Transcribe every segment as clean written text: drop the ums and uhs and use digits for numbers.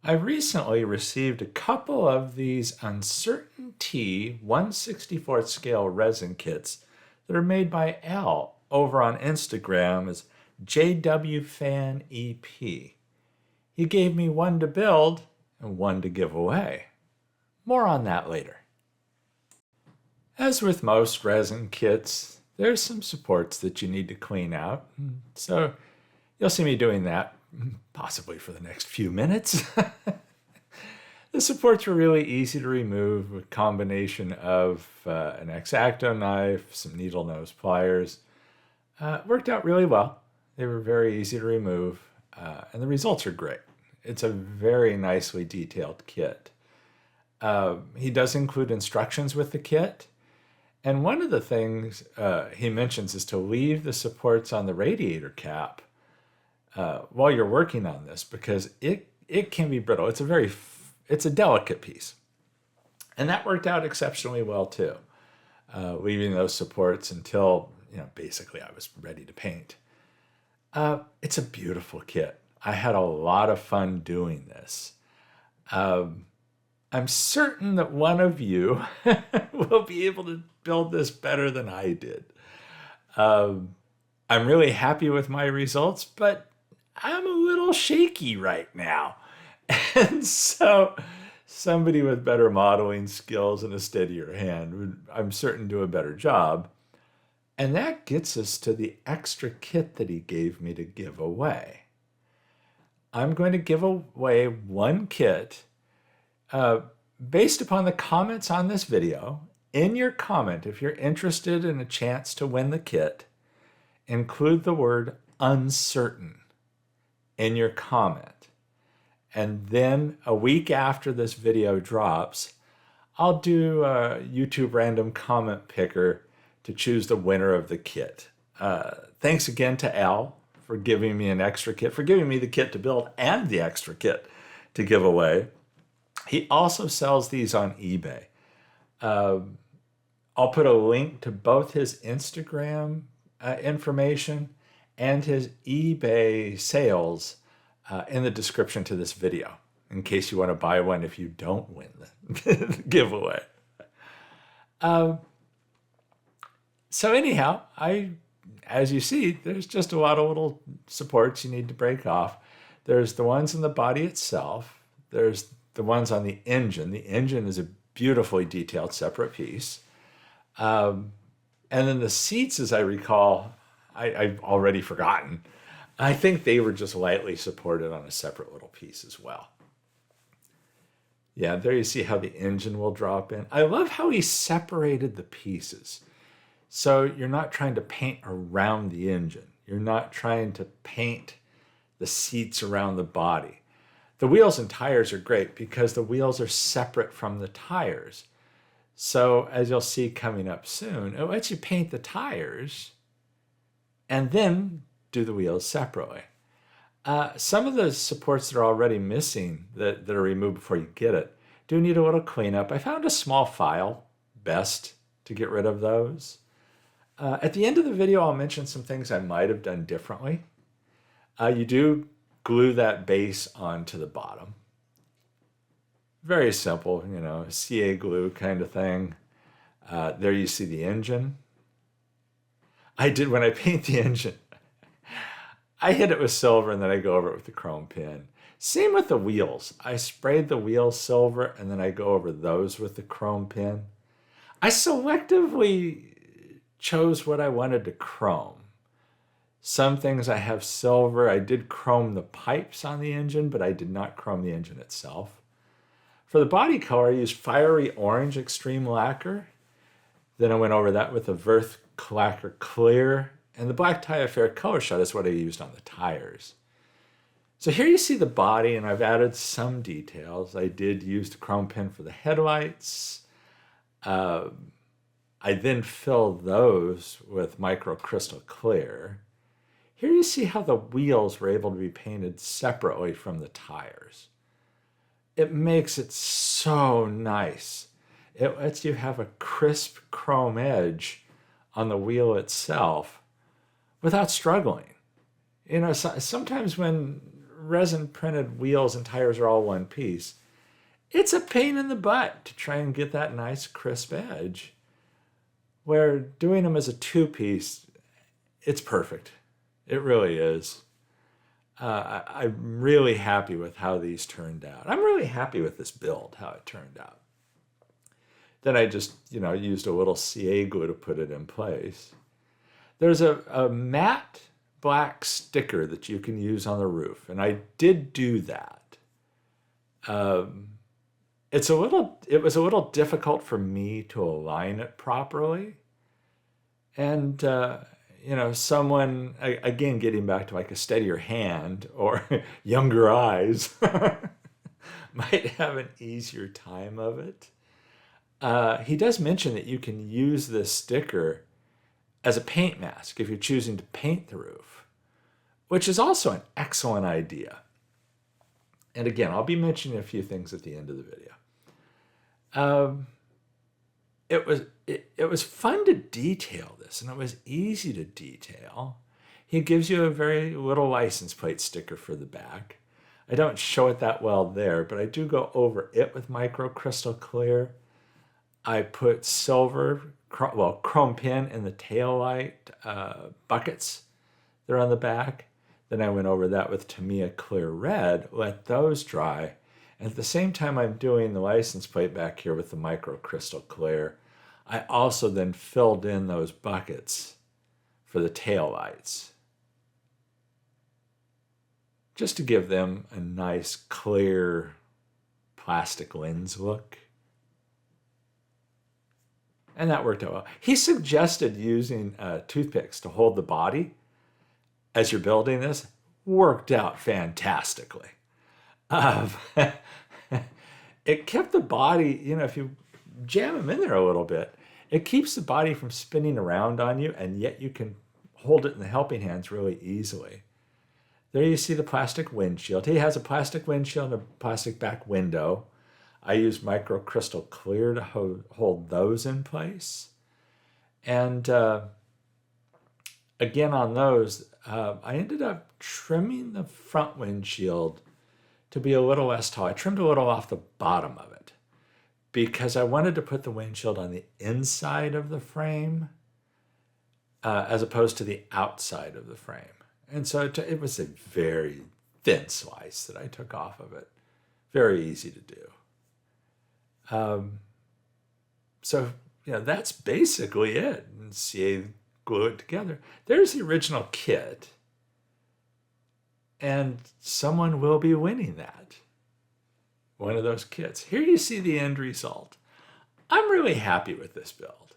I recently received a couple of these UncertainT 1/64th scale resin kits that are made by Al over on Instagram as JWFANEP. He gave me one to build and one to give away. More on that later. As with most resin kits, there's some supports that you need to clean out, so you'll see me doing that possibly for the next few minutes. The supports were really easy to remove with a combination of an X-Acto knife, some needle nose pliers. Worked out really well. They were very easy to remove, and the results are great. It's a very nicely detailed kit. He does include instructions with the kit, and one of the things he mentions is to leave the supports on the radiator cap while you're working on this, because it can be brittle. It's a delicate piece, and that worked out exceptionally well too. Leaving those supports until basically I was ready to paint. It's a beautiful kit. I had a lot of fun doing this. I'm certain that one of you will be able to build this better than I did. I'm really happy with my results, but I'm a little shaky right now. And so somebody with better modeling skills and a steadier hand would, I'm certain, do a better job. And that gets us to the extra kit that he gave me to give away. I'm going to give away one kit based upon the comments on this video. In your comment, if you're interested in a chance to win the kit, include the word uncertain in your comment. And then a week after this video drops, I'll do a YouTube random comment picker to choose the winner of the kit. Thanks again to Al for giving me an extra kit, for giving me the kit to build and the extra kit to give away. He also sells these on eBay. I'll put a link to both his Instagram information and his eBay sales in the description to this video, in case you want to buy one if you don't win the giveaway. So anyhow, as you see, there's just a lot of little supports you need to break off. There's the ones in the body itself. There's the ones on the engine. The engine is a beautifully detailed separate piece. And then the seats, as I recall, I've already forgotten. I think they were just lightly supported on a separate little piece as well. Yeah, there you see how the engine will drop in. I love how he separated the pieces. So you're not trying to paint around the engine. You're not trying to paint the seats around the body. The wheels and tires are great because the wheels are separate from the tires. So as you'll see coming up soon, it lets you paint the tires and then do the wheels separately. Some of the supports that are already missing that are removed before you get it do need a little cleanup. I found a small file best to get rid of those. At the end of the video, I'll mention some things I might have done differently. You do glue that base onto the bottom. Very simple, CA glue kind of thing. There you see the engine. When I paint the engine, I hit it with silver and then I go over it with the chrome pin. Same with the wheels. I sprayed the wheels silver and then I go over those with the chrome pin. I selectively chose what I wanted to chrome. Some things I have silver. I did chrome the pipes on the engine, but I did not chrome the engine itself. For the body color, I used Fiery Orange Extreme Lacquer. Then I went over that with a Verth Lacquer Clear. And the Black Tie Affair Color Shot is what I used on the tires. So here you see the body, and I've added some details. I did use the chrome pin for the headlights. I then filled those with Micro Crystal Clear. Here you see how the wheels were able to be painted separately from the tires. It makes it so nice. It lets you have a crisp chrome edge on the wheel itself without struggling. Sometimes when resin printed wheels and tires are all one piece, it's a pain in the butt to try and get that nice crisp edge. Where doing them as a two-piece, it's perfect. It really is. I'm really happy with how these turned out. I'm really happy with this build, how it turned out. Then I just, used a little CA glue to put it in place. There's a matte black sticker that you can use on the roof, and I did do that. It was a little difficult for me to align it properly. And, someone, again, getting back to like a steadier hand or younger eyes, might have an easier time of it. He does mention that you can use this sticker as a paint mask if you're choosing to paint the roof, which is also an excellent idea. And again, I'll be mentioning a few things at the end of the video. It was fun to detail this, and it was easy to detail. He gives you a very little license plate sticker for the back. I don't show it that well there, but I do go over it with micro crystal clear. I put silver, chrome pin in the taillight buckets. They're on the back. Then I went over that with Tamiya clear red, let those dry. And at the same time I'm doing the license plate back here with the micro crystal clear, I also then filled in those buckets for the taillights, just to give them a nice clear plastic lens look. And that worked out well. He suggested using toothpicks to hold the body as you're building this. Worked out fantastically. It kept the body, if you jam them in there a little bit, it keeps the body from spinning around on you, and yet you can hold it in the helping hands really easily. There you see the plastic windshield. He has a plastic windshield and a plastic back window. I use micro crystal clear to hold those in place. And again, on those, I ended up trimming the front windshield to be a little less tall. I trimmed a little off the bottom of it because I wanted to put the windshield on the inside of the frame as opposed to the outside of the frame. And so it was a very thin slice that I took off of it. Very easy to do. So, that's basically it. And CA glue it together. There's the original kit. And someone will be winning that. One of those kits. Here you see the end result. I'm really happy with this build.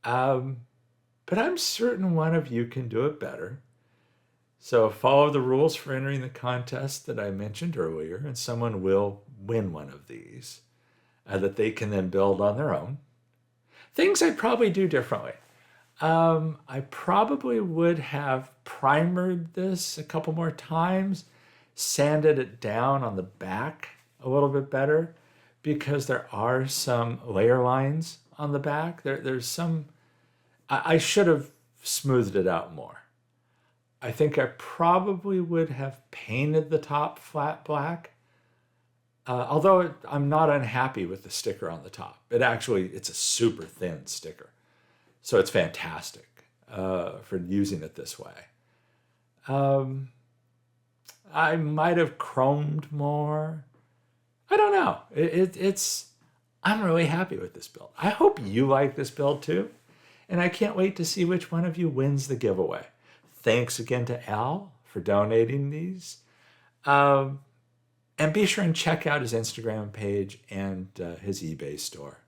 But I'm certain one of you can do it better. So follow the rules for entering the contest that I mentioned earlier, and someone will win one of these that they can then build on their own. Things I'd probably do differently. I probably would have primered this a couple more times, sanded it down on the back a little bit better, because there are some layer lines on the back. There's some, I should have smoothed it out more. I think I probably would have painted the top flat black, although I'm not unhappy with the sticker on the top. It's a super thin sticker. So it's fantastic for using it this way. I might have chromed more. I don't know. I'm really happy with this build. I hope you like this build too. And I can't wait to see which one of you wins the giveaway. Thanks again to Al for donating these. And be sure and check out his Instagram page and his eBay store.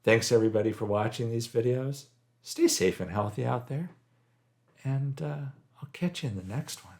Thanks everybody for watching these videos. Stay safe and healthy out there. And I'll catch you in the next one.